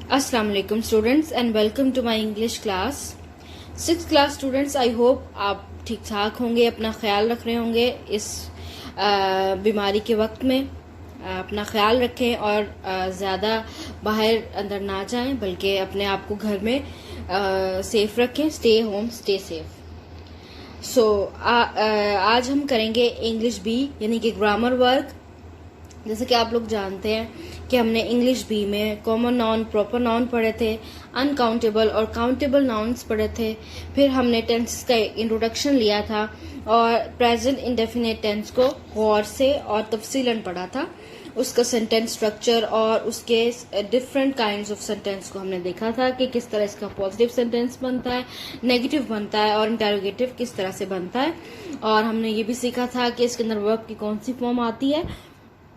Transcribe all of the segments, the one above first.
अस्सलाम वालेकुम students and welcome to my English class. 6th class students, I hope आप ठीक ठाक होंगे, अपना ख्याल रख रहे होंगे। इस बीमारी के वक्त में अपना ख्याल रखें और ज़्यादा बाहर अंदर ना जाएं, बल्कि अपने आप को घर में सेफ रखें। Stay home, stay safe. So आज हम करेंगे इंग्लिश बी यानी कि ग्रामर वर्क। जैसे कि आप लोग जानते हैं कि हमने इंग्लिश बी में कॉमन नाउन, प्रॉपर नाउन पढ़े थे, अनकाउंटेबल और काउंटेबल नाउन्स पढ़े थे। फिर हमने टेंसेस का इंट्रोडक्शन लिया था और प्रेजेंट इंडेफिनिट टेंस को गौर से और तफसीलन पढ़ा था। उसका सेंटेंस स्ट्रक्चर और उसके डिफरेंट काइंड्स ऑफ सेंटेंस को हमने देखा था कि किस तरह इसका पॉजिटिव सेंटेंस बनता है, नेगेटिव बनता है और इंटरोगेटिव किस तरह से बनता है। और हमने ये भी सीखा था कि इसके अंदर वर्ब की कौन सी फॉर्म आती है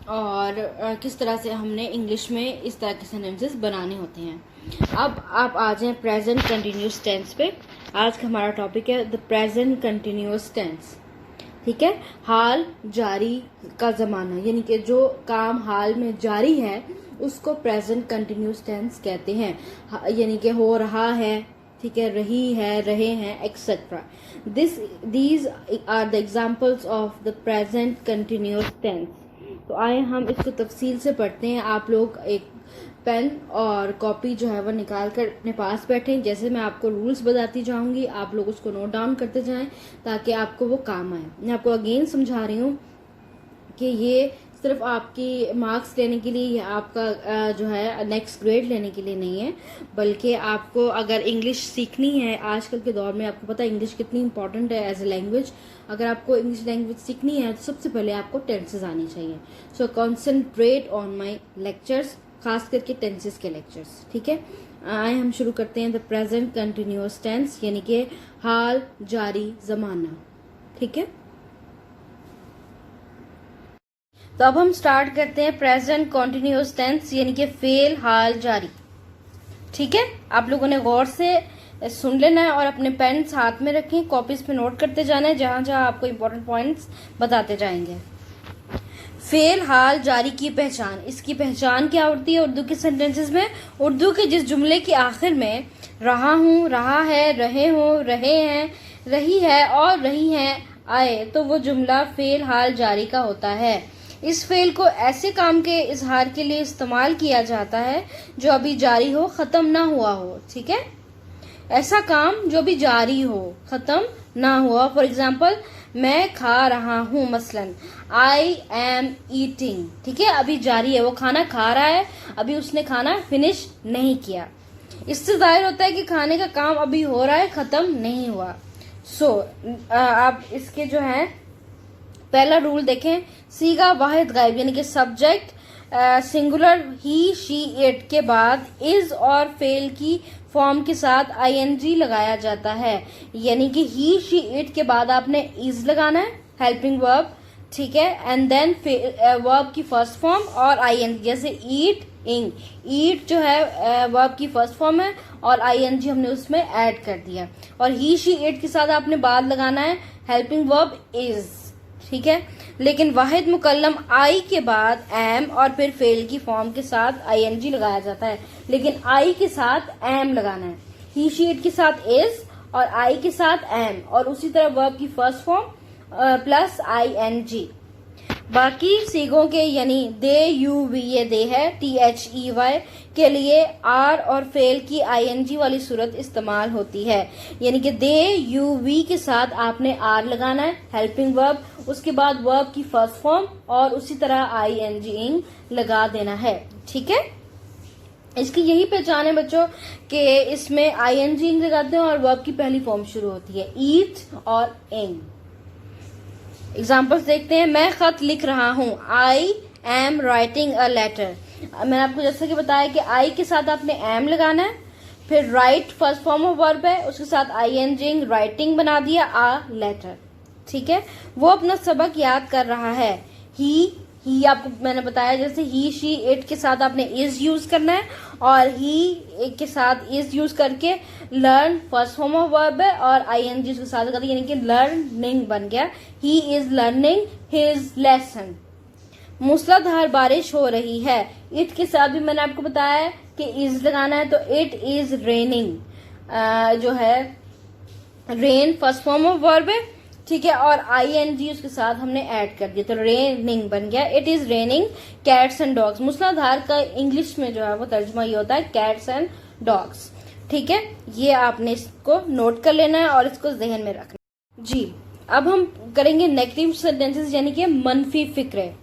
और किस तरह से हमने इंग्लिश में इस तरह के सेंटेंसेस बनाने होते हैं। अब आप आ जाएं प्रेजेंट कंटिन्यूस टेंस पे। आज का हमारा टॉपिक है द प्रेजेंट कंटिन्यूस टेंस। ठीक है, हाल जारी का जमाना, यानी कि जो काम हाल में जारी है उसको प्रेजेंट कंटिन्यूस टेंस कहते हैं। यानी कि हो रहा है, ठीक है, रही है, रहे हैं, etcetera. These are the examples of the present continuous tense. तो आए हम इसको तफसील से पढ़ते हैं। आप लोग एक पेन और कॉपी जो है वो निकाल कर अपने पास बैठें। जैसे मैं आपको रूल्स बताती जाऊंगी आप लोग उसको नोट डाउन करते जाएं ताकि आपको वो काम आए। मैं आपको अगेन समझा रही हूँ कि ये सिर्फ आपकी मार्क्स लेने के लिए या आपका जो है नेक्स्ट ग्रेड लेने के लिए नहीं है, बल्कि आपको अगर इंग्लिश सीखनी है, आजकल के दौर में आपको पता है इंग्लिश कितनी इंपॉर्टेंट है एज ए लैंग्वेज। अगर आपको इंग्लिश लैंग्वेज सीखनी है तो सबसे पहले आपको टेंसेस आनी चाहिए। So concentrate on my lectures, खास करके टेंसेस के लेक्चर्स। ठीक है, आए हम शुरू करते हैं द प्रेजेंट कंटिन्यूअस टेंस यानी कि हाल जारी जमाना। ठीक है, तो अब हम स्टार्ट करते हैं प्रेजेंट कॉन्टिन्यूअस टेंस यानी कि फेल हाल जारी। ठीक है, आप लोगों ने गौर से सुन लेना है और अपने पेन्स हाथ में रखें, कॉपीज पे नोट करते जाना है, जहां जहां आपको इंपॉर्टेंट पॉइंट्स बताते जाएंगे। फेल हाल जारी की पहचान, इसकी पहचान क्या होती है उर्दू के सेंटेंसेस में? उर्दू के जिस जुमले के आखिर में रहा हूं, रहा है, रहे हो, रहे हैं, रही है और रही हैं आए तो वो जुमला फेल हाल जारी का होता है। इस फेल को ऐसे काम के इजहार के लिए इस्तेमाल किया जाता है जो अभी जारी हो, खत्म ना हुआ हो। ठीक है, ऐसा काम जो अभी जारी हो, खत्म ना हुआ। फॉर एग्जाम्पल, मैं खा रहा हूं, मसलन आई एम ईटिंग। ठीक है, अभी जारी है, वो खाना खा रहा है, अभी उसने खाना फिनिश नहीं किया। इससे जाहिर होता है कि खाने का काम अभी हो रहा है, खत्म नहीं हुआ। सो आप इसके जो है पहला रूल देखें, सीगा वाहिद गायब यानी कि subject singular he, she, it के बाद इज और फेल की फॉर्म के साथ आईएनजी लगाया जाता है। यानी कि ही, शी, इट के बाद आपने इज लगाना है, हेल्पिंग वर्ब। ठीक है, एंड देन वर्ब की फर्स्ट फॉर्म और आईएनजी। जैसे ईट, इंग, ईट जो है वर्ब की फर्स्ट फॉर्म है और आईएनजी हमने उसमें ऐड कर दिया। और ही, शी, इट के साथ आपने बाद लगाना है हेल्पिंग वर्ब इज। ठीक है, लेकिन वाहिद मुकल्लम आई के बाद एम और फिर फेल की फॉर्म के साथ आईएनजी लगाया जाता है, लेकिन आई के साथ एम लगाना है। ही, शी, इट के साथ इज और आई के साथ एम, और उसी तरह वर्ब की फर्स्ट फॉर्म प्लस आईएनजी। बाकी सीगों के यानी दे, यू, वी, ये दे है, THEY के लिए आर और फेल की आईएनजी वाली सूरत इस्तेमाल होती है। यानी कि दे, यू, वी के साथ आपने आर लगाना है, हेल्पिंग वर्ब, उसके बाद वर्ब की फर्स्ट फॉर्म और उसी तरह आईएनजी इंग लगा देना है। ठीक है, इसकी यही पहचान है बच्चों कि इसमें आईएनजी इंग लगाते हैं और वर्ब की पहली फॉर्म शुरू होती है, ईट और इंग। एग्जाम्पल्स देखते हैं। मैं खत लिख रहा हूं, I am writing a letter. मैंने आपको जैसे कि बताया कि आई के साथ आपने एम लगाना है, फिर right first form of verb है, उसके साथ आईएनजी राइटिंग बना दिया, आ लेटर। ठीक है, वो अपना सबक याद कर रहा है। ही आपको मैंने बताया जैसे ही, शी, इट के साथ आपने इज यूज करना है और ही के साथ इज यूज करके learn first form of verb है और आईएनजी के साथ यानी कि लर्निंग बन गया। He is learning his lesson. मूसलाधार बारिश हो रही है। इट के साथ भी मैंने आपको बताया है कि इज लगाना है, तो इट इज रेनिंग जो है rain first form of verb है, ठीक है, और ing उसके साथ हमने ऐड कर दिया तो रेनिंग बन गया। It is raining cats and dogs. मूसलाधार का इंग्लिश में जो है वो तर्जुमा ये होता है कैट्स एंड डॉग्स, ठीक है। ये आपने इसको नोट कर लेना है और इसको जहन में रखना जी। अब हम करेंगे नेगेटिव सेंटेंसेस यानी कि मनफी फिक्रे।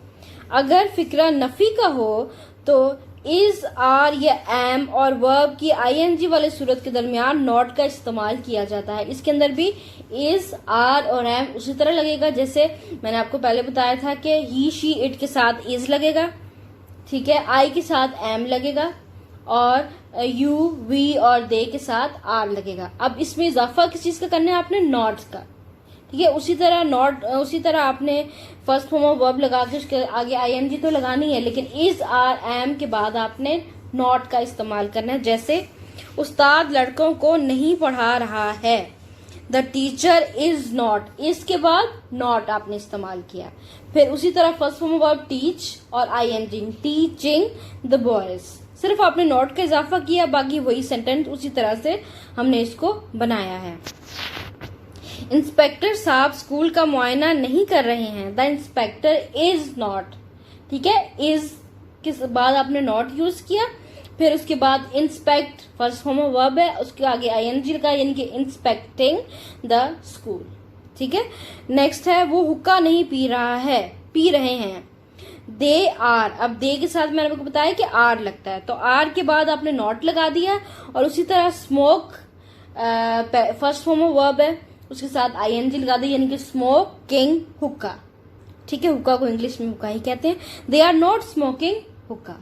अगर फिक्रा नफी का हो तो इज, आर या एम और वर्ब की ing वाले सूरत के दरमियान नॉट का इस्तेमाल किया जाता है। इसके अंदर भी इज, आर और एम उसी तरह लगेगा जैसे मैंने आपको पहले बताया था कि ही, शी, इट के साथ इज लगेगा, ठीक है, आई के साथ एम लगेगा और यू, वी और दे के साथ आर लगेगा। अब इसमें इजाफा किस चीज का करना है आपने? नॉट का, ठीक है। उसी तरह आपने फर्स्ट फॉर्म ऑफ वर्ब लगा के उसके आगे ing तो लगानी है, लेकिन इज, आर, एम के बाद आपने नॉट का इस्तेमाल करना है। जैसे उस्ताद लड़कों को नहीं पढ़ा रहा है, द टीचर इज नॉट, इसके बाद नॉट आपने इस्तेमाल किया। फिर उसी तरह first form of verb teach और ing, टीचिंग द बॉयज, सिर्फ आपने नॉट का इजाफा किया, बाकी वही सेंटेंस उसी तरह से हमने इसको बनाया है। इंस्पेक्टर साहब स्कूल का मुआयना नहीं कर रहे हैं, द इंस्पेक्टर इज नॉट, ठीक है, इज के बाद आपने नॉट यूज किया। फिर उसके बाद inspect first form of verb है, उसके आगे ing लगा यानी कि इंस्पेक्टिंग द स्कूल, ठीक है। नेक्स्ट है वो हुक्का नहीं पी रहा है, पी रहे हैं, दे आर। अब दे के साथ मैंने आपको बताया कि आर लगता है, तो आर के बाद आपने नॉट लगा दिया और उसी तरह smoke first form of verb है, उसके साथ ing लगा दी यानी कि स्मोकिंग हुक्का, ठीक है, हुक्का को इंग्लिश में हुक्का ही कहते हैं। दे आर नॉट स्मोकिंग हुक्का।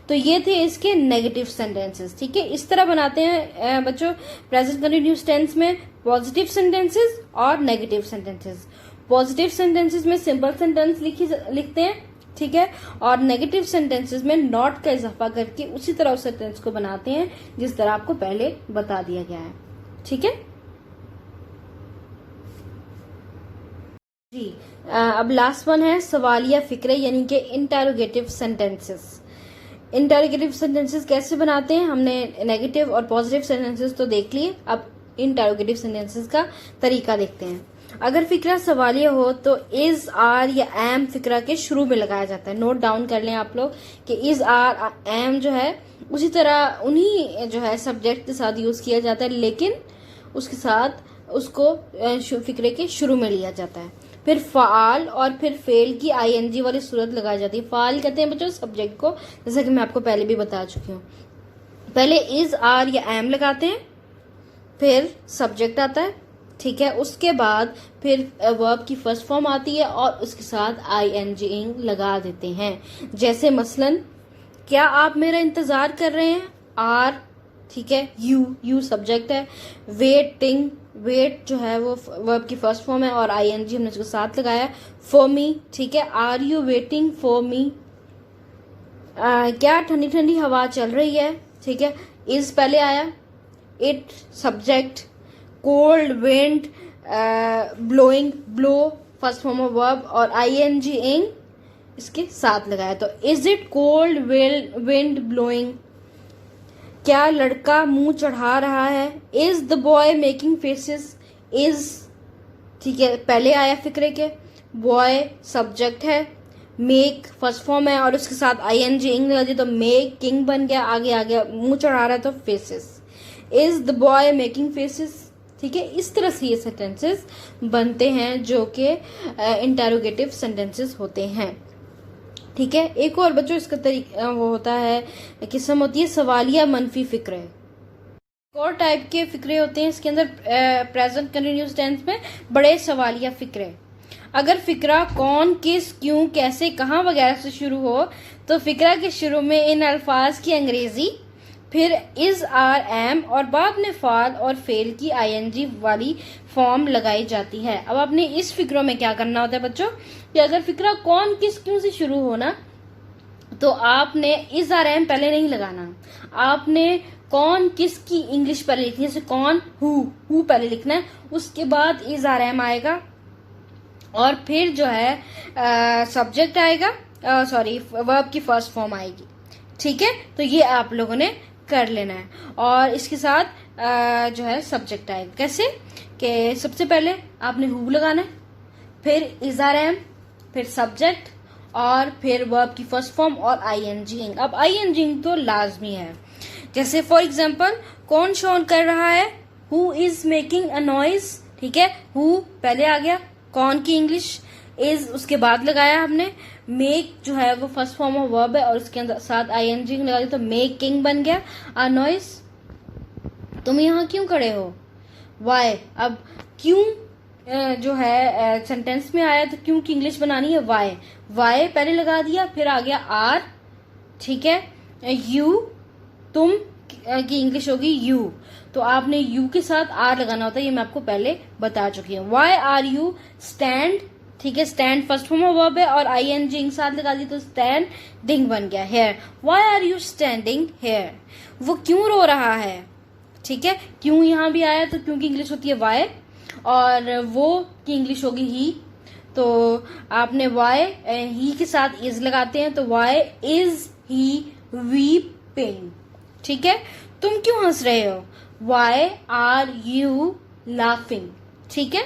तो ये थे इसके नेगेटिव सेंटेंसेस, ठीक है। इस तरह बनाते हैं बच्चों प्रेजेंट कंटिन्यूअस टेंस में पॉजिटिव सेंटेंसेस और नेगेटिव सेंटेंसेस। पॉजिटिव सेंटेंसेस में सिंपल सेंटेंस लिखते हैं, ठीक है, और नेगेटिव सेंटेंसेस में नॉट का इजाफा करके उसी तरह उस सेंटेंस को बनाते हैं जिस तरह आपको पहले बता दिया गया है, ठीक है जी। अब लास्ट वन है सवालिया फिक्रे यानी कि इंटेरोगेटिव सेंटेंसेस। इंटेरोगेटिव सेंटेंसेस कैसे बनाते हैं? हमने नेगेटिव और पॉजिटिव सेंटेंसेस तो देख लिए, अब इंटेरोगेटिव सेंटेंसेस का तरीका देखते हैं। अगर फिक्रा सवालिया हो तो इज, आर या एम फिक्रा के शुरू में लगाया जाता है। नोट डाउन कर लें आप लोग कि इज, आर, एम जो है उसी तरह उन्हीं जो है सब्जेक्ट के साथ यूज किया जाता है, लेकिन उसके साथ उसको फिक्रे के शुरू में लिया जाता है। फिर फाल और फिर फेल की ing वाली सूरत लगाई जाती है। फाल कहते हैं बच्चों सब्जेक्ट को, जैसा कि मैं आपको पहले भी बता चुकी हूँ। पहले इज, आर या एम लगाते हैं, फिर सब्जेक्ट आता है, ठीक है, उसके बाद फिर वर्ब की फर्स्ट फॉर्म आती है और उसके साथ ing लगा देते हैं। जैसे मसलन क्या आप मेरा इंतजार कर रहे हैं, आर, ठीक है, यू सब्जेक्ट है, वेटिंग, वेट जो है वो वर्ब की फर्स्ट फॉर्म है और ing हमने उसको साथ लगाया। फॉर मी, ठीक है, are you waiting for me. क्या ठंडी ठंडी हवा चल रही है, ठीक है, इज पहले आया, it subject, cold wind blowing, blow first form of verb और ing इसके साथ लगाया। तो is it cold wind blowing. क्या लड़का मुंह चढ़ा रहा है, is the boy making faces, is, ठीक है, पहले आया फिक्रे के, बॉय सब्जेक्ट है, मेक फर्स्ट फॉर्म है और उसके साथ ing लगा दी तो मेकिंग बन गया, आगे आ गया मुंह चढ़ा रहा है तो faces, is the boy making faces, ठीक है। इस तरह से ये सेंटेंसेस बनते हैं जो कि इंटेरोगेटिव सेंटेंसेस होते हैं, ठीक है। एक और बच्चों इसका तरीका वो होता है, किस्म होती है सवालिया मनफी फिक्रे। एक और टाइप के फिक्रे होते हैं इसके अंदर प्रेजेंट कंटिन्यूअस टेंस में बड़े सवालिया फिक्रे। अगर फिक्रा कौन, किस, क्यों, कैसे, कहाँ वगैरह से शुरू हो तो फिक्रा के शुरू में इन अल्फाज की अंग्रेजी, फिर इज, आर, एम और बाद में फाल और फेल की ing वाली फॉर्म लगाई जाती है। अब आपने इस फिक्रों में क्या करना होता है बच्चों कि अगर फिक्रा कौन, किस, क्यों से शुरू हो ना तो आपने इज, आर, एम पहले नहीं लगाना, आपने कौन, किस की इंग्लिश पहले लिखनी है, जैसे कौन, हु पहले लिखना है, उसके बाद इज, आर, एम आएगा और फिर जो है सब्जेक्ट आएगा सॉरी वर्ब की फर्स्ट फॉर्म आएगी। ठीक है, तो ये आप लोगों ने कर लेना है। और इसके साथ जो है सब्जेक्ट आएगा। कैसे कि सबसे पहले आपने हु लगाना है, फिर इज आर एम, फिर सब्जेक्ट, और फिर वर्ब की फर्स्ट फॉर्म और आईएनजी। अब आईएनजी तो लाजमी है। जैसे फॉर एग्जाम्पल कौन शोन कर रहा है, who is making a noise. ठीक है, हु पहले आ गया, कौन की इंग्लिश, इज उसके बाद लगाया हमने, मेक जो है वो फर्स्ट फॉर्म ऑफ वर्ब है और उसके अंदर साथ आईएनजी लगा दी तो मेकिंग बन गया। अ नॉइज, तुम यहाँ क्यों खड़े हो, वाई। अब क्यों जो है सेंटेंस में आया तो क्यों की इंग्लिश बनानी है वाई, वाई पहले लगा दिया, फिर आ गया आर। ठीक है, यू तुम की इंग्लिश होगी यू, तो आपने यू के साथ आर लगाना होता है, ये मैं आपको पहले बता चुकी हूँ। Why are you stand. ठीक है, stand first form of verb है और आईएनजी साथ लगा दी तो स्टैंडिंग बन गया। Here, why are you standing here, वो क्यों रो रहा है। ठीक है, क्यों यहाँ भी आया तो क्यों की इंग्लिश होती है वाई और वो की इंग्लिश होगी ही, तो आपने वाई ही के साथ इज लगाते हैं तो वाई इज ही वीपिंग। ठीक है, तुम क्यों हंस रहे हो, वाई आर यू लाफिंग। ठीक है,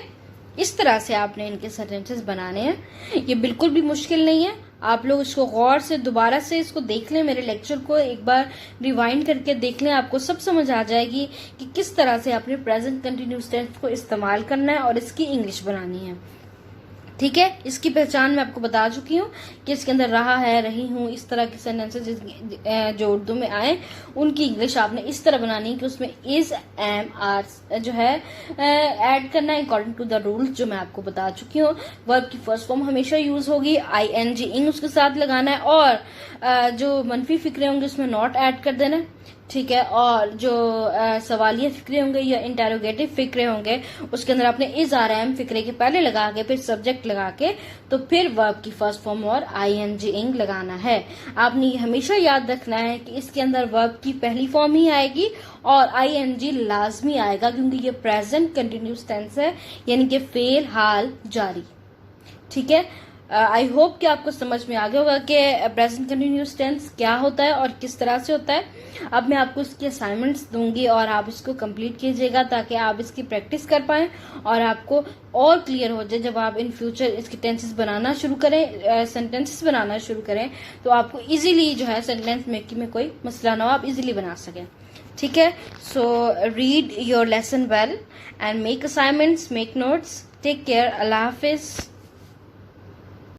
इस तरह से आपने इनके सेंटेंसेस बनाने हैं। ये बिल्कुल भी मुश्किल नहीं है, आप लोग इसको गौर से दोबारा से इसको देख लें, मेरे लेक्चर को एक बार रिवाइंड करके देख लें, आपको सब समझ आ जाएगी कि किस तरह से आपने प्रेजेंट कंटिन्यूअस टेंस को इस्तेमाल करना है और इसकी इंग्लिश बनानी है। ठीक है, इसकी पहचान मैं आपको बता चुकी हूँ कि इसके अंदर रहा है, रही हूँ, इस तरह के सेंटेंसेस जो उर्दू में आए उनकी इंग्लिश आपने इस तरह बनानी है कि उसमें इज एम आर जो है ऐड करना है अकॉर्डिंग टू द रूल्स जो मैं आपको बता चुकी हूँ। वर्ब की फर्स्ट फॉर्म हमेशा यूज होगी, आईएनजी इंग उसके साथ लगाना है और जो मनफी फिक्रे होंगे उसमें नॉट ऐड कर देना है। ठीक है, और जो सवालिया फिक्रे होंगे या इंटेरोगेटिव फिक्रे होंगे उसके अंदर आपने इज आर एम फिक्रे के पहले लगा के फिर सब्जेक्ट लगा के तो फिर वर्ब की फर्स्ट फॉर्म और आईएनजी इंग लगाना है। आपने हमेशा याद रखना है कि इसके अंदर वर्ब की पहली फॉर्म ही आएगी और आईएनजी लाजमी आएगा क्योंकि ये प्रेजेंट कंटिन्यूअस टेंस है, यानी कि फेल हाल जारी। ठीक है, आई होप कि आपको समझ में आ गया होगा कि प्रेजेंट कंटिन्यूअस टेंस क्या होता है और किस तरह से होता है। अब मैं आपको इसकी असाइनमेंट्स दूंगी और आप इसको कंप्लीट कीजिएगा ताकि आप इसकी प्रैक्टिस कर पाएं और आपको और क्लियर हो जाए। जब आप इन फ्यूचर इसके टेंसेस बनाना शुरू करें, सेंटेंसेस बनाना शुरू करें तो आपको इजीली जो है सेंटेंस मेकिंग में कोई मसला ना हो, आप इजीली बना सकें। ठीक है, so read your lesson well and make assignments, make notes. Take care, अल्लाह हाफिज।